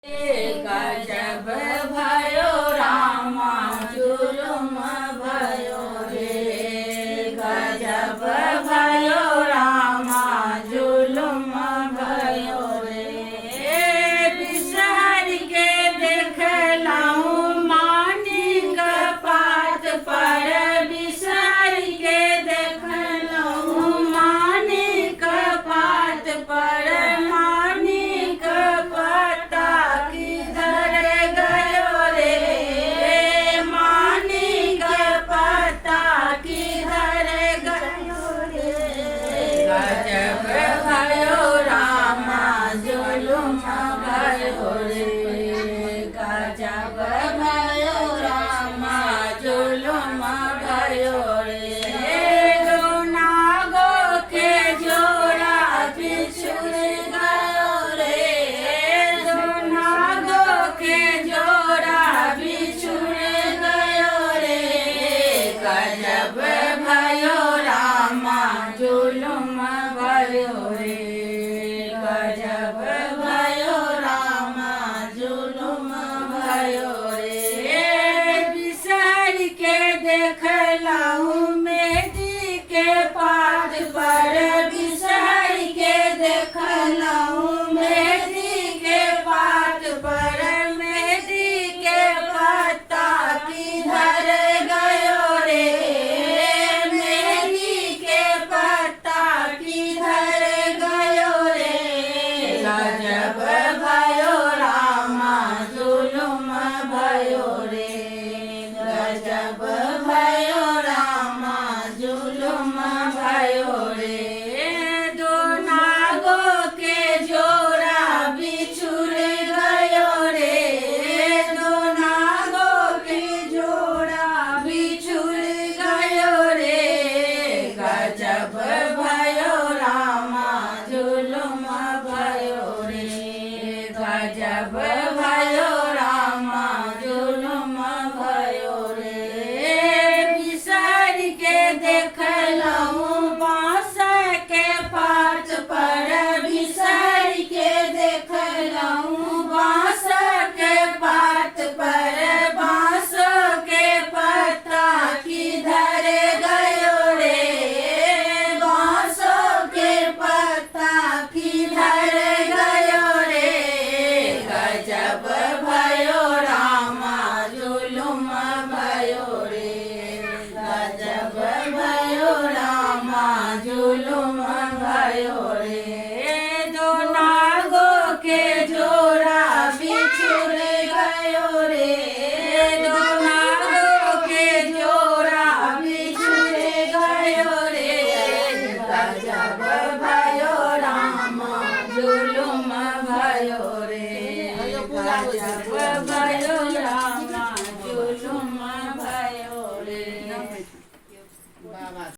गजब भयो रामा जुलुम भयो रे। गजब भयो रामा जुलुम भयो रे। बिसर के देखलाऊं मानिक पात पर। बिसर के देखलाऊं मानिक पात पर। मानिक पता किधर गयो रे। मानिक पता किधर गयो रे। गजब भयो रामा जुलुम भयो रे। गजब भयो रामा जुलुम भयो रे। दो नागो के जोड़ा बिछुड़ गयो रे। दो नागो के जोड़ा बिछुड़ गयो रे। गजब भयो रामा जुलुम भयो रे। गजब भयो रामा जुलुम भयो रे। बिसर के देखलाऊं मेहंदी के पात पर। बिसर के देखलाऊं मेहंदी के पात पर। मेहंदी के पत्ता किधर गयो रे। मेहंदी के पत्ता किधर गयो रे। गजब भयो रामा जुलुम भयो रे। गजब भयो रामा जुलुम भयो रे। दो नागो के जोड़ा बिछुड़ गयो रे। दो नागो के जोड़ा बिछुड़ गयो रे। गजब भयो रामा जुलुम भयो रे। गजब भयो रामा जुलुम भयो रे। बिसर के देखलाऊं बांस के पात पर। बिसर के देखलाऊं बांस के पात पर। बांस के पत्ता किधर गयो रे। बांस के पत्ता किधर गयो रे। गजब